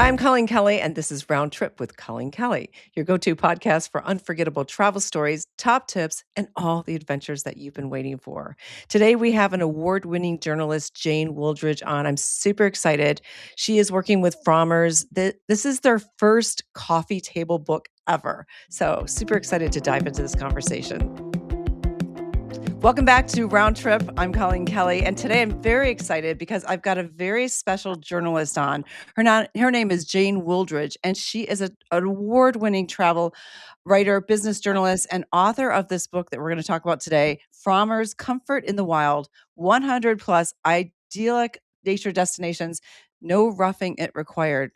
I'm Colleen Kelly, and this is Round Trip with Colleen Kelly, your go to podcast for unforgettable travel stories, top tips, and all the adventures that you've been waiting for. Today, we have an award winning journalist, Jane Wildridge, on. I'm super excited. She is working with Frommer's. This is their first coffee table book ever. So, super excited to dive into this conversation. Welcome back to Round Trip. I'm Colleen Kelly, and today I'm very excited because I've got a very special journalist on. Her name is Jane Wildridge, and she is an award-winning travel writer, business journalist, and author of this book that we're going to talk about today, Frommer's Comfort in the Wild, 100 plus idyllic nature destinations, no roughing it required.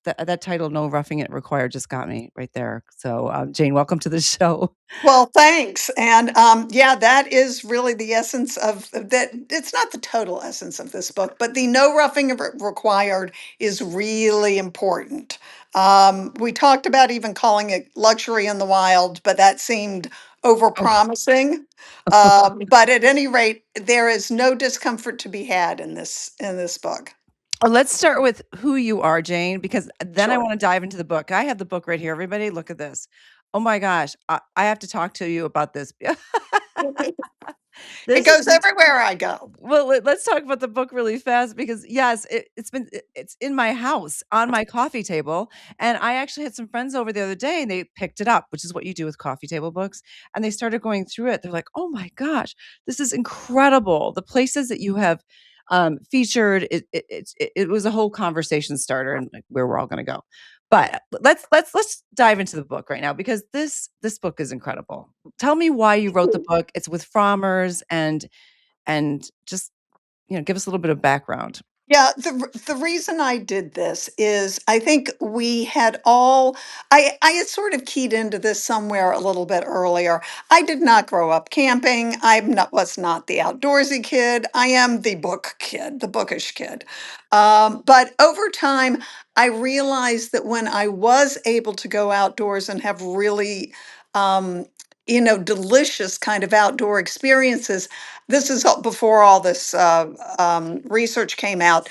That title, No Roughing It Required, just got me right there. So, Jane, welcome to the show. Well, thanks. And yeah, that is really the essence of that. It's not the total essence of this book, but the no roughing required is really important. We talked about even calling it luxury in the wild, but that seemed Oh. overpromising. But at any rate, there is no discomfort to be had in this book. Let's start with who you are, Jane, because then I Sure. want to dive into the book. I have the book right here. Everybody, look at this. Oh my gosh, I have to talk to you about this. It This is goes everywhere I go. well. Let's talk about the book really fast because yes, it's in my house on my coffee table, and I actually had some friends over the other day, and they picked it up, which is what you do with coffee table books, and they started going through it. They're like, "Oh my gosh, this is incredible! The places that you have featured, it was a whole conversation starter and like where we're all going to go. But let's dive into the book right now because this book is incredible. Tell me why you wrote the book. It's with Frommer's and just give us a little bit of background. Yeah, the reason I did this is I think we had all I had sort of keyed into this somewhere a little bit earlier. I did not grow up camping. Was not the outdoorsy kid. I am the book kid, the bookish kid. But over time, I realized that when I was able to go outdoors and have really delicious kind of outdoor experiences, this is before all this research came out.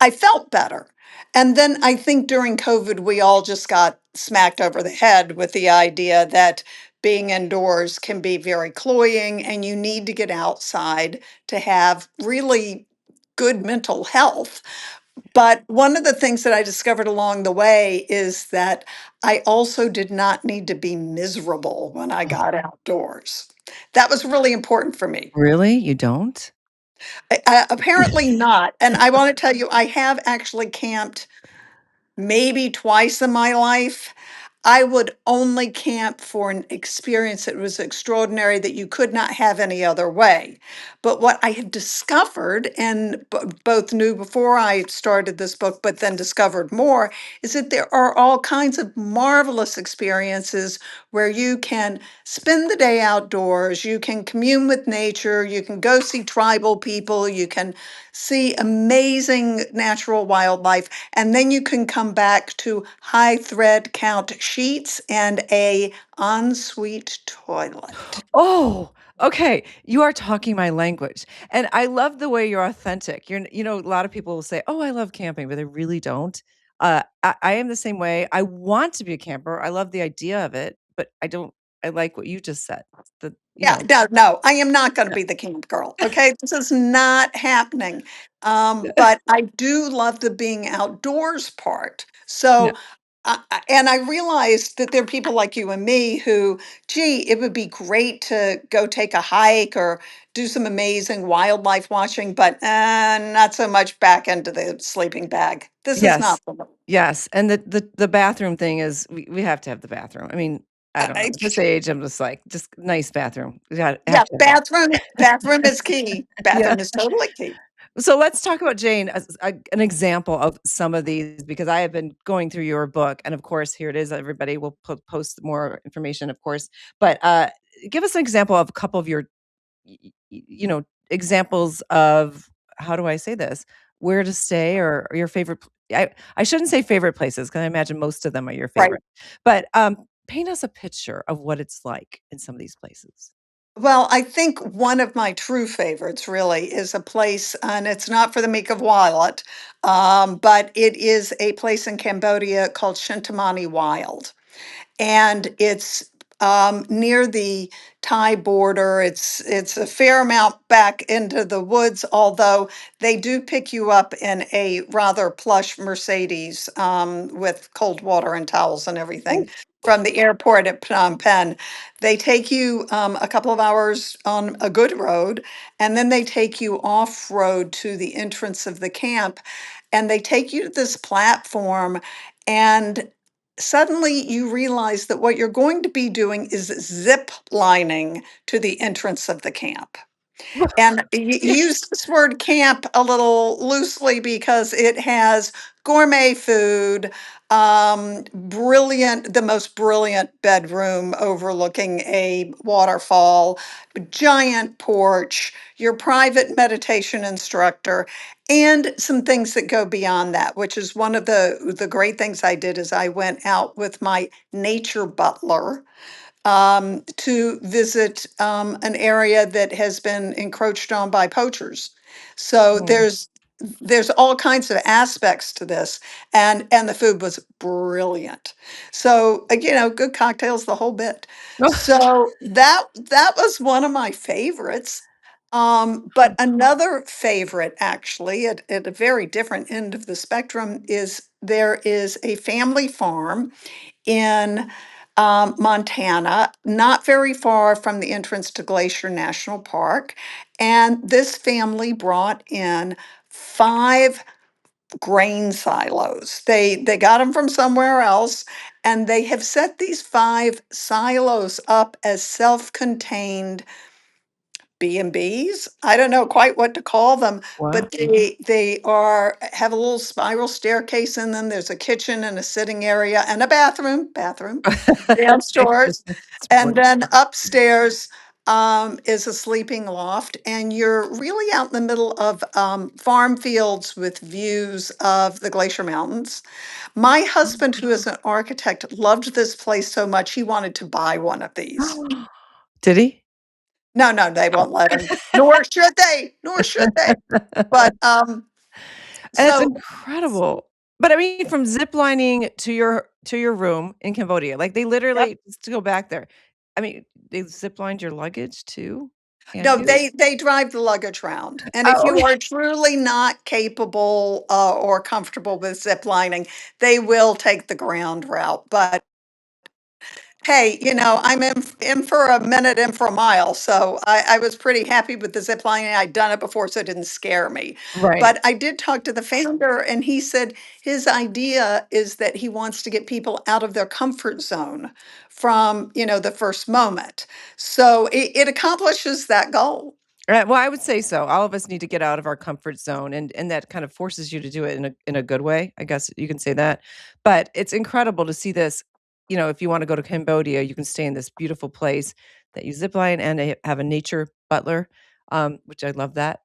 I felt better. And then I think during COVID, we all just got smacked over the head with the idea that being indoors can be very cloying and you need to get outside to have really good mental health. But one of the things that I discovered along the way is that I also did not need to be miserable when I Oh, got outdoors. That was really important for me. really? You don't? Apparently not. And I want to tell you, I have actually camped maybe twice in my life. I would only camp for an experience that was extraordinary that you could not have any other way. But what I have discovered, and both knew before I started this book, but then discovered more, is that there are all kinds of marvelous experiences where you can spend the day outdoors, you can commune with nature, you can go see tribal people, you can see amazing natural wildlife, and then you can come back to high thread count sheets and a ensuite toilet. Oh, okay. You are talking my language. And I love the way you're authentic. A lot of people will say, "Oh, I love camping," but they really don't. I am the same way. I want to be a camper. I love the idea of it, but I don't. I like what you just said. The you Yeah, know, no, no, I am not going to yeah, be the camp girl. Okay, this is not happening. yeah, But I do love the being outdoors part. yeah. So, and I realized that there are people like you and me who, gee, it would be great to go take a hike or do some amazing wildlife watching, but not so much back into the sleeping bag. This is Yes, not for me. yes. And the bathroom thing is, we have to have the bathroom. I mean, I don't know. I, At this age, I'm just like, just nice bathroom. We got have yeah, to have that. bathroom is key. Yeah. Bathroom is totally key. So let's talk about Jane as an example of some of these because I have been going through your book, and of course, here it is. Everybody will post more information, of course. But give us an example of a couple of your, examples of how do I say this? Where to stay or your favorite. I shouldn't say favorite places because I imagine most of them are your Right. favorite. But paint us a picture of what it's like in some of these places. Well, I think one of my true favorites really is a place, and it's not for the meek of wallet, but it is a place in Cambodia called Shintamani Wild, and it's near the Thai border. It's a fair amount back into the woods, although they do pick you up in a rather plush Mercedes with cold water and towels and everything Oh, from the airport at Phnom Penh. They take you a couple of hours on a good road, and then they take you off road to the entrance of the camp, and they take you to this platform. And suddenly you realize that what you're going to be doing is zip lining to the entrance of the camp. And use this word camp a little loosely because it has gourmet food, the most brilliant bedroom overlooking a waterfall, giant porch, your private meditation instructor, and some things that go beyond that, which is one of the great things I did is I went out with my nature butler to visit an area that has been encroached on by poachers. So mm. there's all kinds of aspects to this, and the food was brilliant. So good cocktails, the whole bit. So that was one of my favorites. But another favorite, actually, at a very different end of the spectrum, is there is a family farm in Montana, not very far from the entrance to Glacier National Park. And this family brought in 5 grain silos. They got them from somewhere else, and they have set these 5 silos up as self-contained B&Bs. I don't know quite what to call them, Wow. but they are have a little spiral staircase in them. There's a kitchen and a sitting area and a bathroom downstairs. It's And important. then upstairs is a sleeping loft, and you're really out in the middle of farm fields with views of the Glacier Mountains. My husband, who is an architect, loved this place so much he wanted to buy one of these. Did he? No, no, they Oh. won't let him. Nor should they. Nor should they. But It's so incredible. But I mean, from ziplining to your room in Cambodia, like, they yep. literally just to go back there. I mean, they ziplined your luggage too? And No, you? they drive the luggage round. And if Oh, you okay. are truly not capable or comfortable with zip lining, they will take the ground route. But hey, I'm in for a minute, in for a mile. So I was pretty happy with the zip lining. I'd done it before, so it didn't scare me. Right. But I did talk to the founder, and he said his idea is that he wants to get people out of their comfort zone from, the first moment. So it accomplishes that goal. Well, I would say so. All of us need to get out of our comfort zone, and that kind of forces you to do it in a good way. I guess you can say that. But it's incredible to see this. If you want to go to Cambodia, you can stay in this beautiful place that you zip line and they have a nature butler, which I love that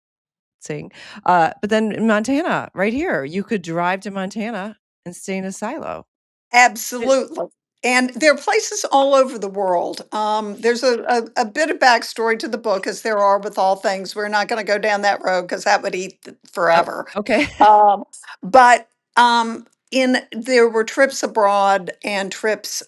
saying. But then in Montana, right here, you could drive to Montana and stay in a silo. It- Absolutely. And there are places all over the world. There's a bit of backstory to the book, as there are with all things. We're not going to go down that road because that would eat oh, forever. okay. But there were trips abroad and trips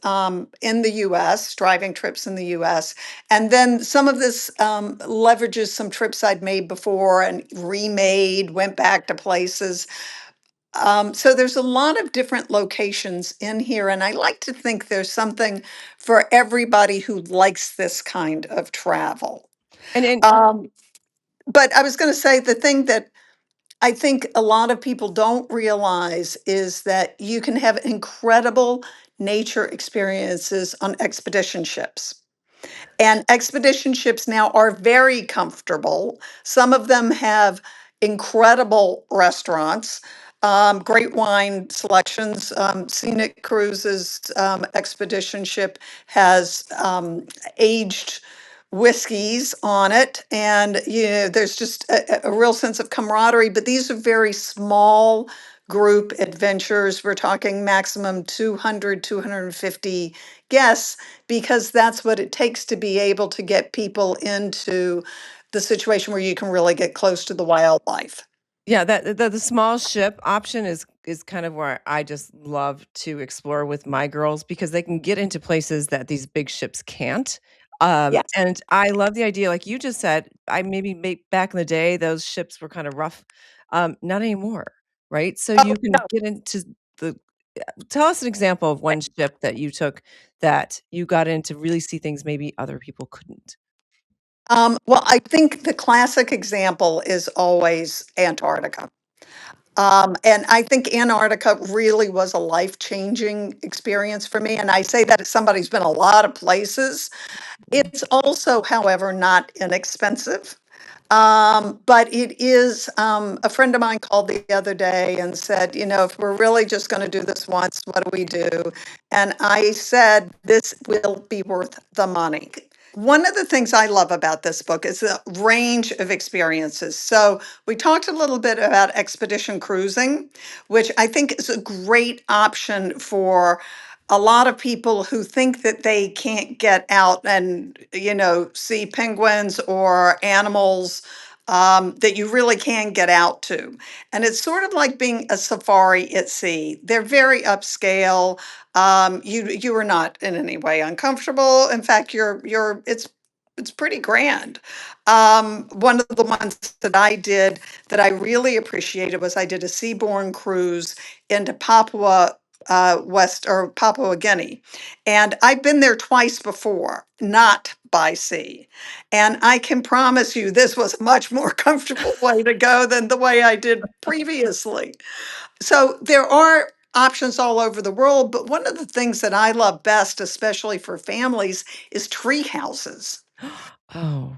in the U.S., driving trips in the U.S., and then some of this leverages some trips I'd made before and remade, went back to places. So there's a lot of different locations in here, and I like to think there's something for everybody who likes this kind of travel. And Um, but I was going to say the thing that I think a lot of people don't realize is that you can have incredible nature experiences on expedition ships. And expedition ships now are very comfortable. Some of them have incredible restaurants, great wine selections. Scenic Cruises expedition ship has aged whiskeys on it, and there's just a real sense of camaraderie. But these are very small group adventures. We're talking maximum 200, 250 guests, because that's what it takes to be able to get people into the situation where you can really get close to the wildlife. Yeah, that the small ship option is kind of where I just love to explore with my girls because they can get into places that these big ships can't. Yes. And I love the idea, like you just said, I maybe make back in the day, those ships were kind of rough. Not anymore, right? So Oh, you can no. get into the tell us an example of one ship that you took that you got in to really see things maybe other people couldn't. Well, I think the classic example is always Antarctica. And I think Antarctica really was a life-changing experience for me. And I say that as somebody who's been a lot of places. It's also, however, not inexpensive. But it is, a friend of mine called the other day and said, if we're really just going to do this once, what do we do? And I said, this will be worth the money. One of the things I love about this book is the range of experiences. So, we talked a little bit about expedition cruising, which I think is a great option for a lot of people who think that they can't get out and, see penguins or animals that you really can get out to. And it's sort of like being a safari at sea. They're very upscale. You are not in any way uncomfortable. In fact, it's pretty grand. One of the ones that I did that I really appreciated was I did a seaborne cruise into Papua West or Papua Guinea. And I've been there twice before, not by sea. And I can promise you this was a much more comfortable way to go than the way I did previously. So there are options all over the world, but one of the things that I love best, especially for families, is tree houses. Oh,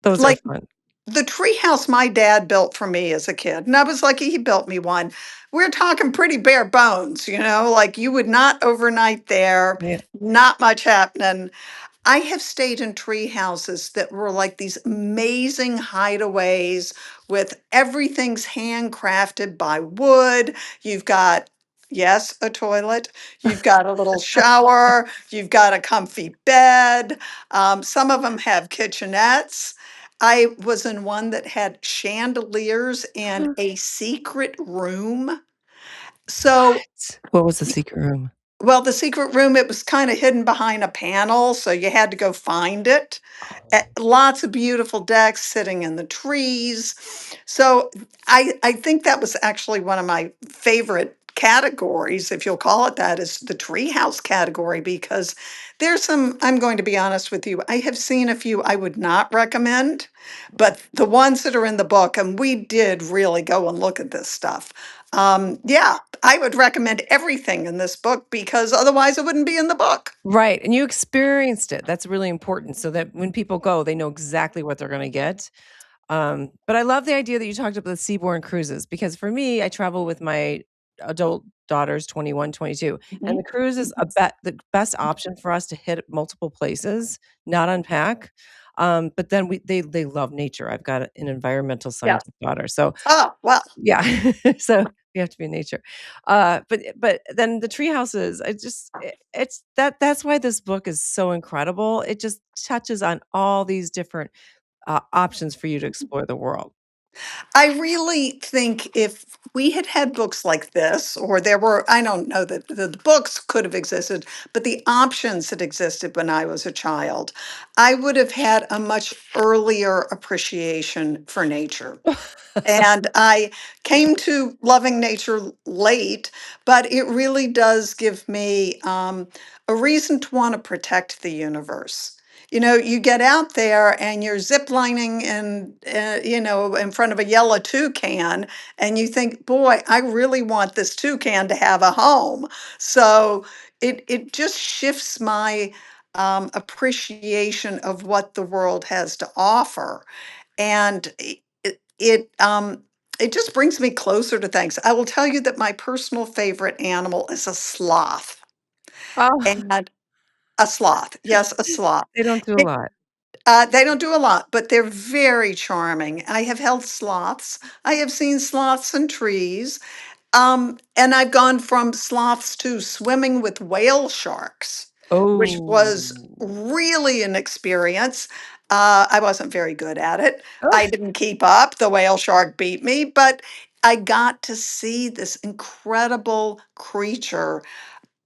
those are Like fun. the tree house my dad built for me as a kid, and I was lucky he built me one. We're talking pretty bare bones, like you would not overnight there, Yeah. not much happening. I have stayed in tree houses that were like these amazing hideaways with everything's handcrafted by wood. You've got, yes, a toilet. You've got a little shower. You've got a comfy bed. Some of them have kitchenettes. I was in one that had chandeliers and a secret room. So, What? What was the secret room? well, the secret room, it was kinda hidden behind a panel, so you had to go find it. Oh. Lots of beautiful decks sitting in the trees. So, I think that was actually one of my favorite categories, if you'll call it that, is the treehouse category, because there's some I'm going to be honest with you, I have seen a few I would not recommend, but the ones that are in the book, and we did really go and look at this stuff. Yeah, I would recommend everything in this book because otherwise it wouldn't be in the book. Right, and you experienced it. That's really important so that when people go, they know exactly what they're gonna get. But I love the idea that you talked about the seaborne cruises because for me, I travel with my adult daughters, 21, 22, and Mhm. the cruise is the best option for us to hit multiple places, not unpack. But then they love nature. I've got an environmental Yes. scientist daughter, so Oh, well, yeah, so we have to be in nature. But then the tree houses, it's that's why this book is so incredible. It just touches on all these different options for you to explore the world. I really think if we had had books like this, or there were, I don't know that the books could have existed, but the options that existed when I was a child, I would have had a much earlier appreciation for nature. And I came to loving nature late, but it really does give me a reason to want to protect the universe. You get out there and you're ziplining and in front of a yellow toucan, and you think, "Boy, I really want this toucan to have a home." So it just shifts my appreciation of what the world has to offer, and it just brings me closer to things. I will tell you that my personal favorite animal is a sloth, Oh, and a sloth. Yes, a sloth. they don't do a It lot. they don't do a lot, but they're very charming. I have held sloths. I have seen sloths in trees. And I've gone from sloths to swimming with whale sharks, which was Oh. really an experience. I wasn't very good at it. Oh, I didn't keep up. The whale shark beat me, but I got to see this incredible creature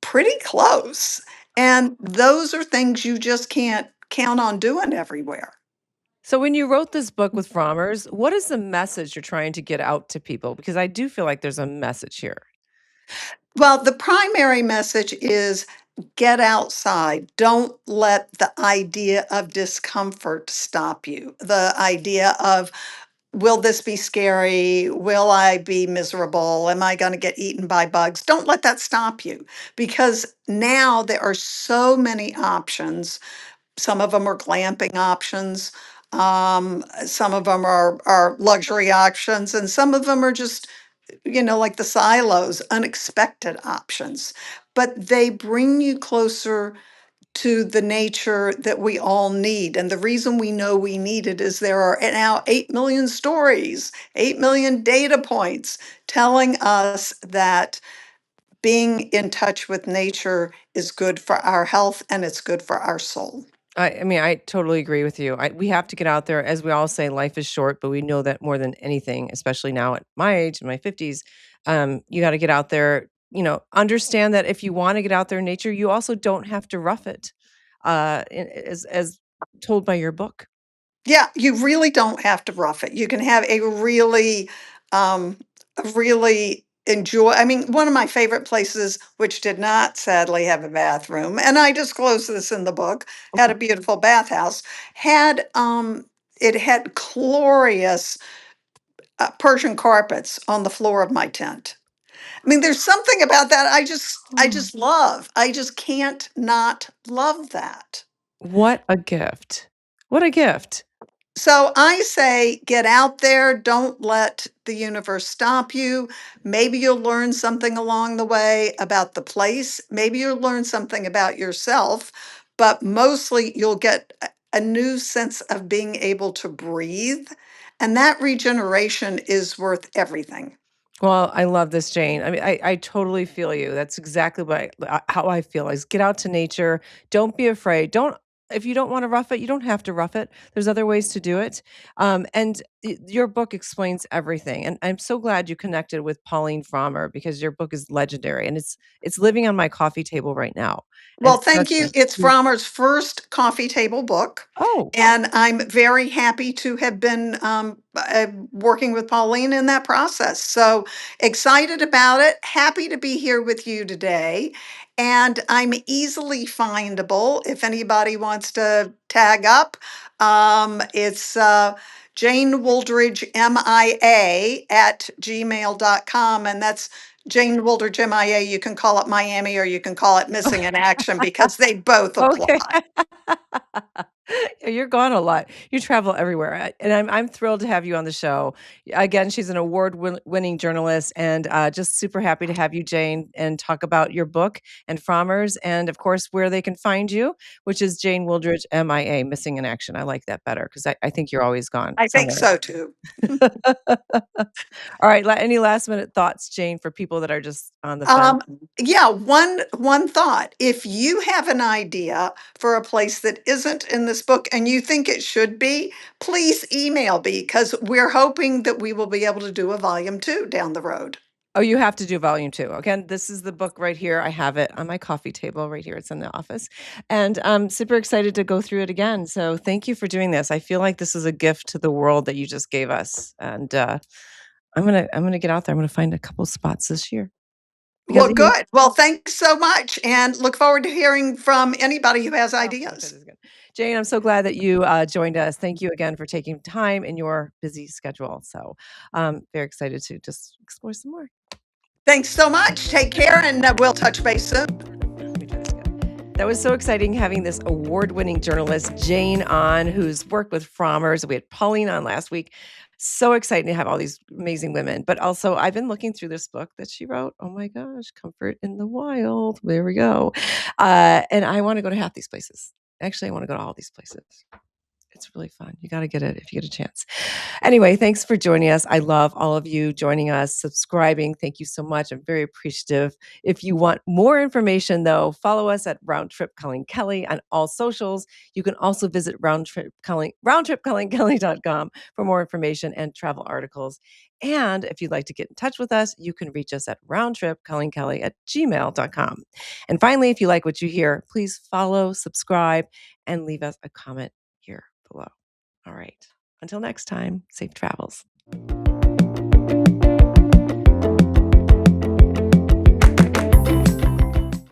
pretty close. And those are things you just can't count on doing everywhere. so when you wrote this book with Frommers, what is the message you're trying to get out to people? Because I do feel like there's a message here. Well, the primary message is get outside. Don't let the idea of discomfort stop you. The idea of, will this be scary? Will I be miserable? Am I going to get eaten by bugs? Don't let that stop you, because now there are so many options. Some of them are glamping options. Some of them are luxury options, and some of them are just, like the silos, unexpected options. But they bring you closer to the nature that we all need. And the reason we know we need it is there are now 8 million stories, 8 million data points telling us that being in touch with nature is good for our health and it's good for our soul. I mean, I totally agree with you. We have to get out there. As we all say, life is short, but we know that more than anything, especially now at my age, in my 50s, you got to get out there. Understand that if you want to get out there in nature, you also don't have to rough it, as told by your book. Yeah, you really don't have to rough it. You can have um, a really enjoy. I mean, one of my favorite places, which did not sadly have a bathroom, and I disclose this in the book, had a Okay. beautiful bathhouse, had it had glorious Persian carpets on the floor of my tent. I mean, there's something about that I Oh, just love. I just can't not love that. what a gift! What a gift! So I say get out there, don't let the universe stop you. Maybe you'll learn something along the way about the place. Maybe you'll learn something about yourself, but mostly you'll get a new sense of being able to breathe. And that regeneration is worth everything. Well, I love this, Jane. I mean, I totally feel you. That's exactly how I feel is get out to nature. Don't be afraid. If you don't want to rough it, you don't have to rough it. There's other ways to do it. And your book explains everything. And I'm so glad you connected with Pauline Frommer because your book is legendary and it's living on my coffee table right now. Well, It's thank such you. a It's beautiful. Frommer's first coffee table book. Oh, And I'm very happy to have been working with Pauline in that process. So excited about it. Happy to be here with you today. And I'm easily findable if anybody wants to tag up. It's Jane Wildridge, MIA at gmail.com. And that's Jane Wildridge, MIA. You can call it Miami or you can call it Missing in Action because they both okay. apply. Yeah, you're gone a lot. You travel everywhere, and I'm thrilled to have you on the show. Again, she's an award-winning journalist, and just super happy to have you, Jane, and talk about your book and Frommers, and of course where they can find you, which is Jane Wildridge, MIA, Missing in Action. I like that better because I think you're always gone I think somewhere. so too. All right, any last minute thoughts, Jane, for people that are just on the fence? Um, yeah, one thought. If you have an idea for a place that isn't in this book and you think it should be, please email me because we're hoping that we will be able to do a volume 2 down the road. Oh, you have to do volume 2. Again, this is the book right here. I have it on my coffee table right here. It's in the office. And I'm super excited to go through it again. So thank you for doing this. I feel like this is a gift to the world that you just gave us. And I'm gonna get out there. I'm gonna find a couple spots this year. Because Well, good. Well, thanks so much and look forward to hearing from anybody who has oh, that ideas. is good. Jane, I'm so glad that you joined us. Thank you again for taking time in your busy schedule. So very excited to just explore some more. Thanks so much. Take care and we'll touch base soon. Let me try this again. That was so exciting having this award-winning journalist, Jane, on, who's worked with Frommers. We had Pauline on last week. So exciting to have all these amazing women. But also, I've been looking through this book that she wrote. Oh my gosh, Comfort in the Wild. There we go. And I want to go to half these places. Actually, I want to go to all these places. It's really fun. You got to get it if you get a chance. Anyway, thanks for joining us. I love all of you joining us, subscribing. Thank you so much. I'm very appreciative. If you want more information, though, follow us at Round Trip Culling Kelly on all socials. You can also visit roundtripcullingkelly.com for more information and travel articles. And if you'd like to get in touch with us, you can reach us at roundtripcullingkelly@gmail.com. And finally, if you like what you hear, please follow, subscribe, and leave us a comment here below. All right. Until next time, safe travels.